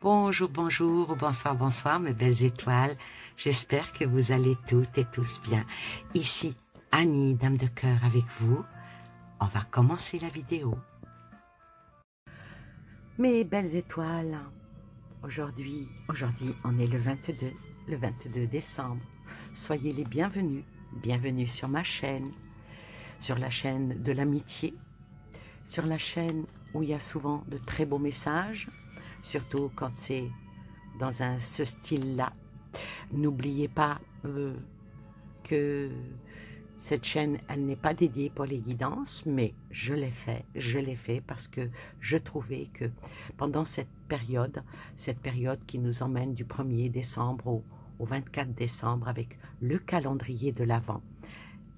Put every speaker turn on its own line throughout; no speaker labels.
Bonjour, bonjour, bonsoir, bonsoir mes belles étoiles. J'espère que vous allez toutes et tous bien. Ici Annie, dame de cœur avec vous. On va commencer la vidéo. Mes belles étoiles, aujourd'hui on est le 22 décembre. Soyez les bienvenus, bienvenue sur ma chaîne, sur la chaîne de l'amitié, sur la chaîne où il y a souvent de très beaux messages, surtout quand c'est dans ce style-là. N'oubliez pas que cette chaîne, elle n'est pas dédiée pour les guidances, mais je l'ai fait parce que je trouvais que pendant cette période qui nous emmène du 1er décembre au 24 décembre avec le calendrier de l'Avent,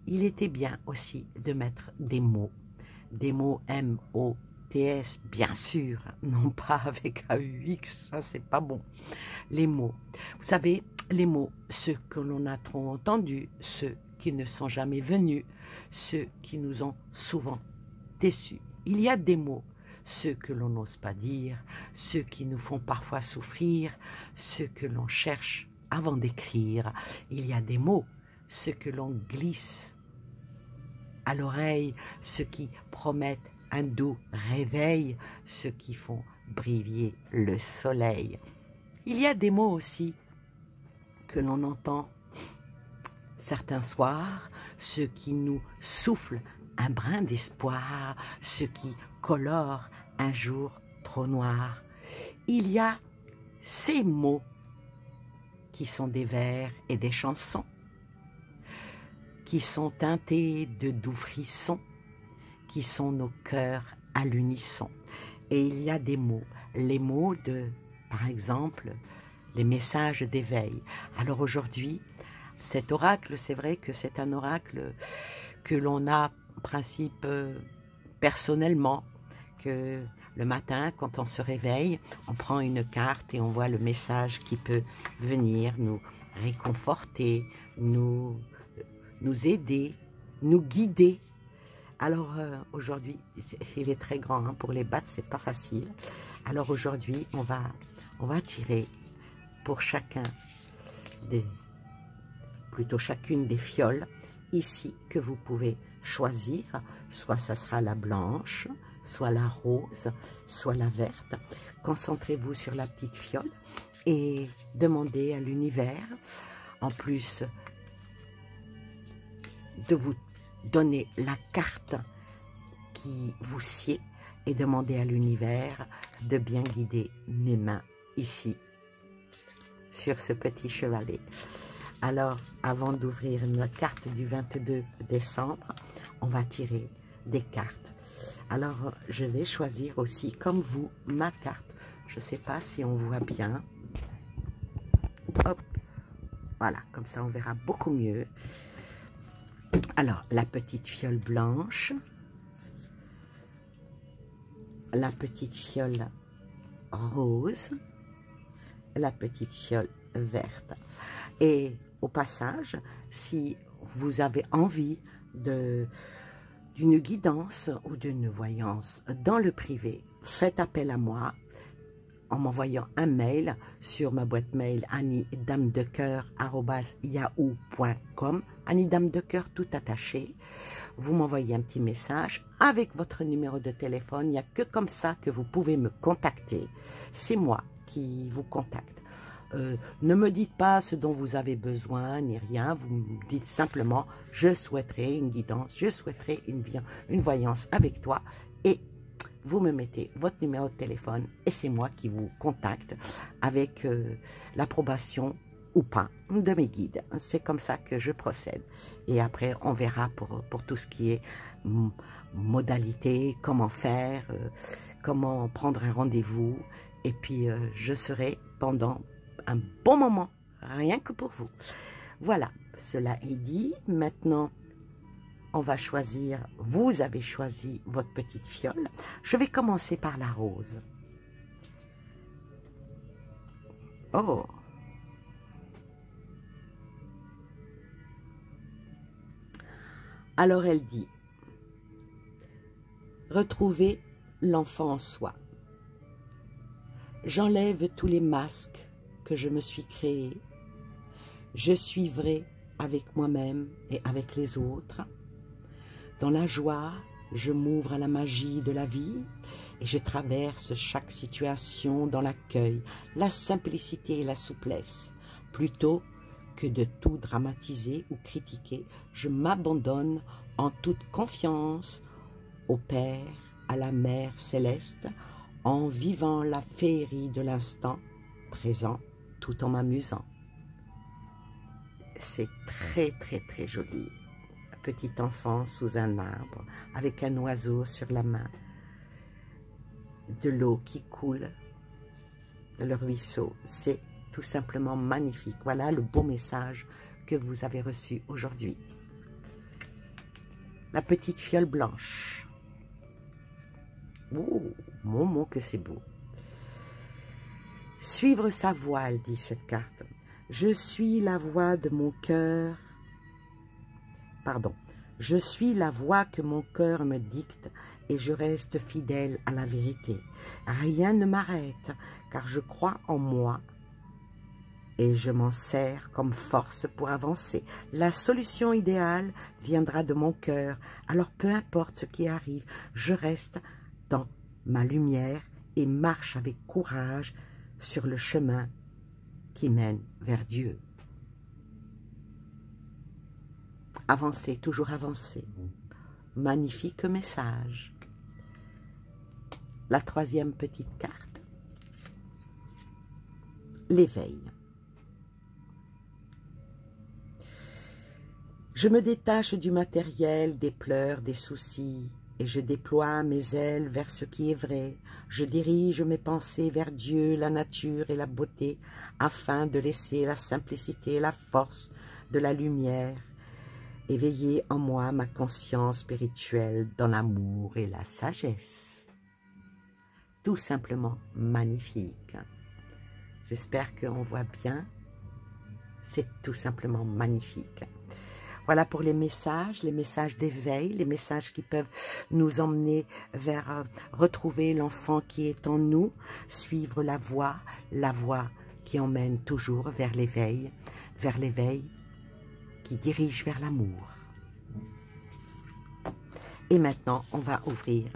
il était bien aussi de mettre des mots M-O-T-S, bien sûr, non pas avec A-U-X, ça c'est pas bon. Les mots, vous savez, les mots, ceux que l'on a trop entendus, ceux qui ne sont jamais venus, ceux qui nous ont souvent déçus. Il y a des mots, ceux que l'on n'ose pas dire, ceux qui nous font parfois souffrir, ceux que l'on cherche avant d'écrire. Il y a des mots, ceux que l'on glisse à l'oreille, ceux qui promettent un doux réveil, ceux qui font briller le soleil. Il y a des mots aussi que l'on entend certains soirs, ceux qui nous soufflent un brin d'espoir, ceux qui colorent un jour trop noir. Il y a ces mots qui sont des vers et des chansons, qui sont teintés de doux frissons, qui sont nos cœurs à l'unisson. Et il y a des mots, les mots de, par exemple, les messages d'éveil. Alors aujourd'hui, cet oracle, c'est vrai que c'est un oracle que l'on a en principe personnellement, que le matin, quand on se réveille, on prend une carte et on voit le message qui peut venir nous réconforter, nous aider, nous guider. Alors aujourd'hui, il est très grand, hein, pour les battre, c'est pas facile. Alors aujourd'hui, on va tirer pour chacune des fioles ici que vous pouvez choisir. Soit ça sera la blanche, soit la rose, soit la verte. Concentrez-vous sur la petite fiole et demandez à l'univers, en plus de vous donner la carte qui vous sied, et demandez à l'univers de bien guider mes mains ici sur ce petit chevalet. Alors, avant d'ouvrir une carte du 22 décembre, on va tirer des cartes. Alors, je vais choisir aussi, comme vous, ma carte. Je ne sais pas si on voit bien. Hop, voilà, comme ça on verra beaucoup mieux. Alors, la petite fiole blanche, la petite fiole rose, la petite fiole verte. Et au passage, si vous avez envie d'une guidance ou d'une voyance dans le privé, faites appel à moi en m'envoyant un mail sur ma boîte mail anniedamedecoeur@yahoo.com, anniedamedecoeur tout attaché. Vous m'envoyez un petit message avec votre numéro de téléphone. Il n'y a que comme ça que vous pouvez me contacter. C'est moi qui vous contacte. Ne me dites pas ce dont vous avez besoin ni rien. Vous me dites simplement je souhaiterais une guidance, je souhaiterais une voyance avec toi, et vous me mettez votre numéro de téléphone et c'est moi qui vous contacte avec l'approbation ou pas de mes guides. C'est comme ça que je procède. Et après, on verra pour tout ce qui est modalité, comment faire, comment prendre un rendez-vous. Et puis, je serai pendant un bon moment, rien que pour vous. Voilà, cela est dit. Maintenant, on va choisir, vous avez choisi votre petite fiole. Je vais commencer par la rose. Oh! Alors elle dit, retrouver l'enfant en soi. J'enlève tous les masques que je me suis créés. Je suis vrai avec moi-même et avec les autres. Dans la joie, je m'ouvre à la magie de la vie et je traverse chaque situation dans l'accueil, la simplicité et la souplesse. Plutôt que de tout dramatiser ou critiquer, je m'abandonne en toute confiance au Père, à la Mère céleste, en vivant la féerie de l'instant présent tout en m'amusant. C'est très très très joli. Petit enfant sous un arbre avec un oiseau sur la main, de l'eau qui coule, le ruisseau, c'est tout simplement magnifique. Voilà le beau message que vous avez reçu aujourd'hui. La petite fiole blanche. Oh, mon mot que c'est beau. Suivre sa voile, dit cette carte. Je suis la voix de mon cœur. Pardon. Je suis la voix que mon cœur me dicte et je reste fidèle à la vérité. Rien ne m'arrête car je crois en moi et je m'en sers comme force pour avancer. La solution idéale viendra de mon cœur. Alors peu importe ce qui arrive, je reste dans ma lumière et marche avec courage sur le chemin qui mène vers Dieu. Avancer, toujours avancer. Magnifique message. La troisième petite carte. L'éveil. Je me détache du matériel, des pleurs, des soucis, et je déploie mes ailes vers ce qui est vrai. Je dirige mes pensées vers Dieu, la nature et la beauté, afin de laisser la simplicité et la force de la lumière éveiller en moi ma conscience spirituelle dans l'amour et la sagesse. Tout simplement magnifique. J'espère qu'on voit bien. C'est tout simplement magnifique. Voilà pour les messages d'éveil, les messages qui peuvent nous emmener vers retrouver l'enfant qui est en nous, suivre la voie qui emmène toujours vers l'éveil qui dirige vers l'amour. Et maintenant, on va ouvrir,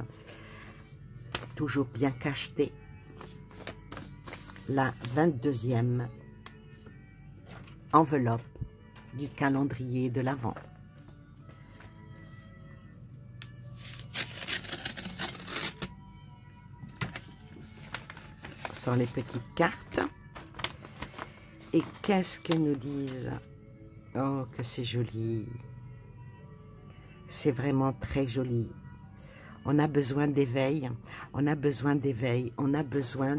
toujours bien cacheté, la 22e enveloppe du calendrier de l'Avent. Sur les petites cartes. Et qu'est-ce que nous disent? Oh, que c'est joli. C'est vraiment très joli. On a besoin d'éveil, on a besoin d'éveil, on a besoin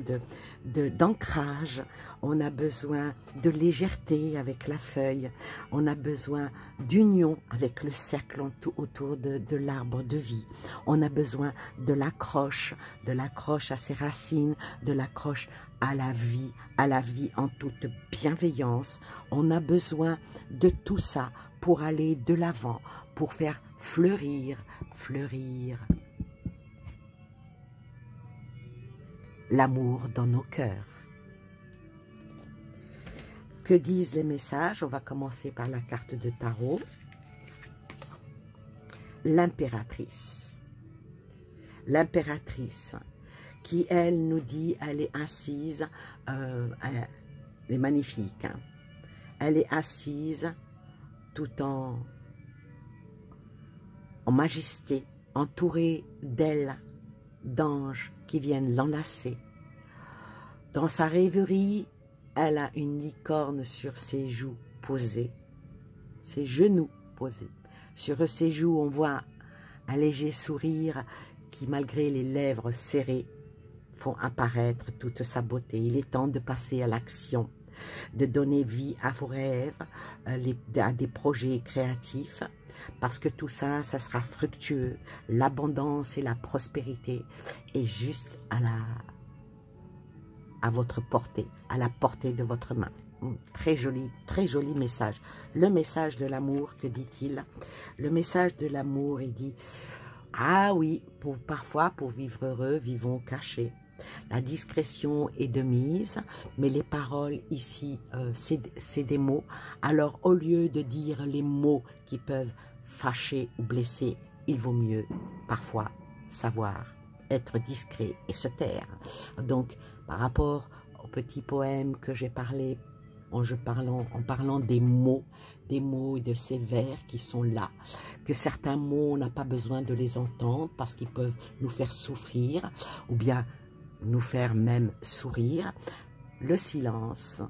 d'ancrage, on a besoin de légèreté avec la feuille, on a besoin d'union avec le cercle autour de l'arbre de vie. On a besoin de l'accroche à ses racines, de l'accroche à la vie en toute bienveillance. On a besoin de tout ça pour aller de l'avant, pour faire fleurir l'amour dans nos cœurs. Que disent les messages? On va commencer par la carte de tarot. L'impératrice. L'impératrice qui, elle, nous dit, elle est assise, elle est magnifique, hein? Elle est assise tout en majesté, entourée d'ailes, d'anges qui viennent l'enlacer. Dans sa rêverie, elle a une licorne sur ses joues posées, ses genoux posés. Sur ses joues, on voit un léger sourire qui, malgré les lèvres serrées, font apparaître toute sa beauté. Il est temps de passer à l'action, de donner vie à vos rêves, à des projets créatifs, parce que tout ça, ça sera fructueux. L'abondance et la prospérité est juste à votre portée, à la portée de votre main. Très joli message. Le message de l'amour, que dit-il? Le message de l'amour, il dit, ah oui, parfois, pour vivre heureux, vivons cachés. La discrétion est de mise, mais les paroles ici, c'est des mots. Alors, au lieu de dire les mots qui peuvent fâcher ou blesser, il vaut mieux parfois savoir être discret et se taire. Donc, par rapport au petit poème que j'ai parlé, en parlant des mots et de ces vers qui sont là, que certains mots, on n'a pas besoin de les entendre parce qu'ils peuvent nous faire souffrir ou bien nous faire même sourire. Le silence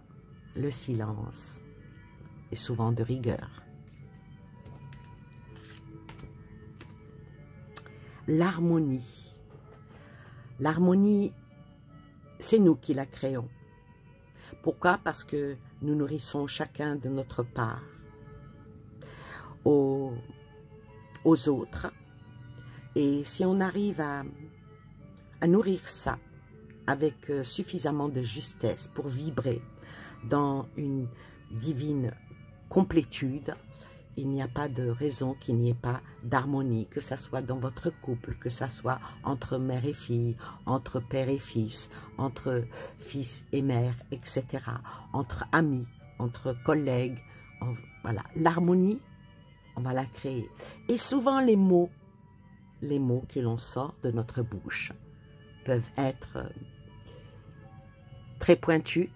est souvent de rigueur. L'harmonie. L'harmonie, c'est nous qui la créons. Pourquoi? Parce que nous nourrissons chacun de notre part aux autres. Et si on arrive à nourrir ça avec suffisamment de justesse pour vibrer dans une divine complétude, il n'y a pas de raison qu'il n'y ait pas d'harmonie, que ça soit dans votre couple, que ça soit entre mère et fille, entre père et fils, entre fils et mère, etc., entre amis, entre collègues. Voilà, l'harmonie, on va la créer. Et souvent les mots que l'on sort de notre bouche peuvent être très pointus,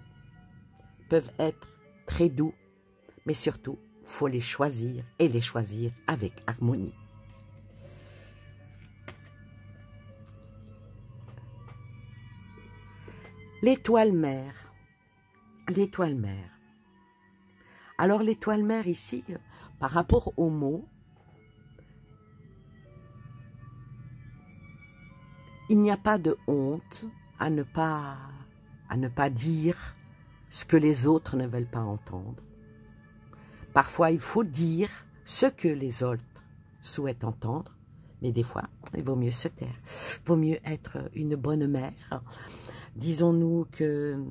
peuvent être très doux, mais surtout, faut les choisir et les choisir avec harmonie. L'étoile mère. L'étoile mère. Alors l'étoile mère ici, par rapport aux mots, il n'y a pas de honte à ne pas dire ce que les autres ne veulent pas entendre. Parfois, il faut dire ce que les autres souhaitent entendre, mais des fois, il vaut mieux se taire. Il vaut mieux être une bonne mère. Disons-nous que...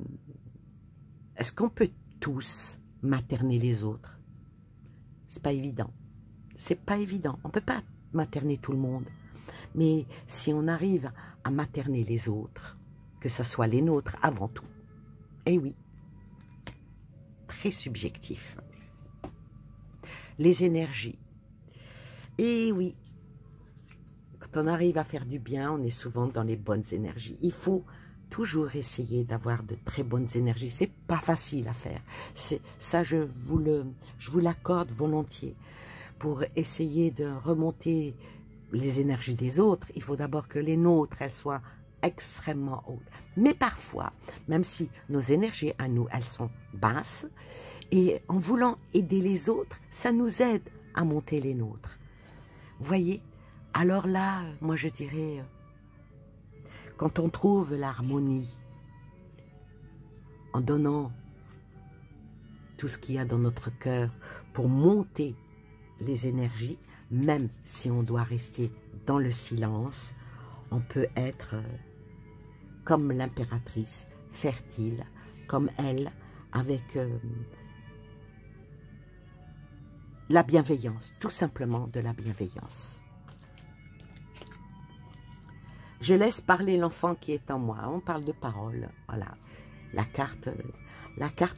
Est-ce qu'on peut tous materner les autres? C'est pas évident. C'est pas évident. On ne peut pas materner tout le monde. Mais si on arrive à materner les autres, que ce soit les nôtres avant tout, eh oui, très subjectif. Les énergies. Et oui, quand on arrive à faire du bien, on est souvent dans les bonnes énergies. Il faut toujours essayer d'avoir de très bonnes énergies. C'est pas facile à faire. Ça, je vous l'accorde volontiers. Pour essayer de remonter les énergies des autres, il faut d'abord que les nôtres, elles soient extrêmement hautes. Mais parfois, même si nos énergies à nous, elles sont basses, et en voulant aider les autres, ça nous aide à monter les nôtres. Vous voyez? Alors là, moi je dirais, quand on trouve l'harmonie, en donnant tout ce qu'il y a dans notre cœur pour monter les énergies, même si on doit rester dans le silence, on peut être comme l'impératrice, fertile, comme elle, avec... la bienveillance, tout simplement de la bienveillance. Je laisse parler l'enfant qui est en moi. On parle de parole. Voilà. La carte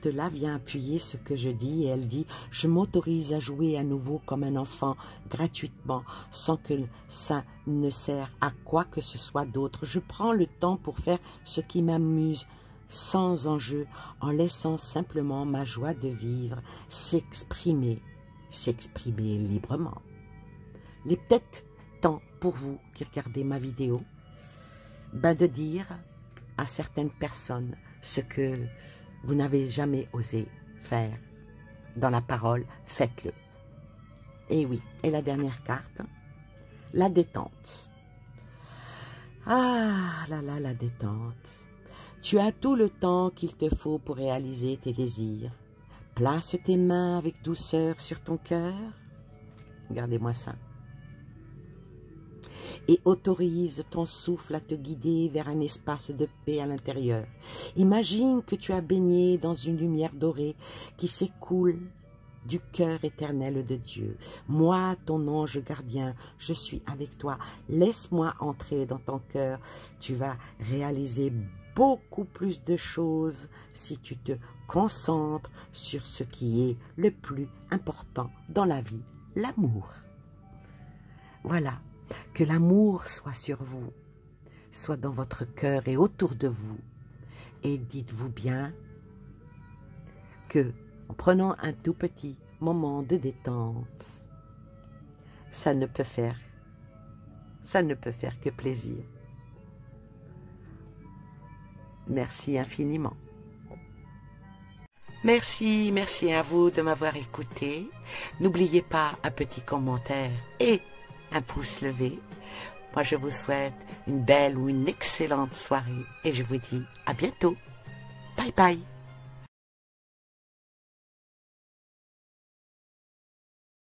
là vient appuyer ce que je dis et elle dit « Je m'autorise à jouer à nouveau comme un enfant gratuitement sans que ça ne sert à quoi que ce soit d'autre. Je prends le temps pour faire ce qui m'amuse sans enjeu en laissant simplement ma joie de vivre s'exprimer librement. » Il est peut-être temps pour vous qui regardez ma vidéo de dire à certaines personnes ce que vous n'avez jamais osé faire dans la parole, faites-le. Et oui, et la dernière carte, la détente. Ah là là, la détente. Tu as tout le temps qu'il te faut pour réaliser tes désirs. Place tes mains avec douceur sur ton cœur. Regardez-moi ça. Et autorise ton souffle à te guider vers un espace de paix à l'intérieur. Imagine que tu as baigné dans une lumière dorée qui s'écoule du cœur éternel de Dieu. Moi, ton ange gardien, je suis avec toi. Laisse-moi entrer dans ton cœur. Tu vas réaliser beaucoup plus de choses si tu te concentres sur ce qui est le plus important dans la vie, l'amour. Voilà, que l'amour soit sur vous, soit dans votre cœur et autour de vous. Et dites-vous bien que, en prenant un tout petit moment de détente, ça ne peut faire que plaisir. Merci infiniment. Merci à vous de m'avoir écouté. N'oubliez pas un petit commentaire et un pouce levé. Moi, je vous souhaite une belle ou une excellente soirée et je vous dis à bientôt. Bye bye.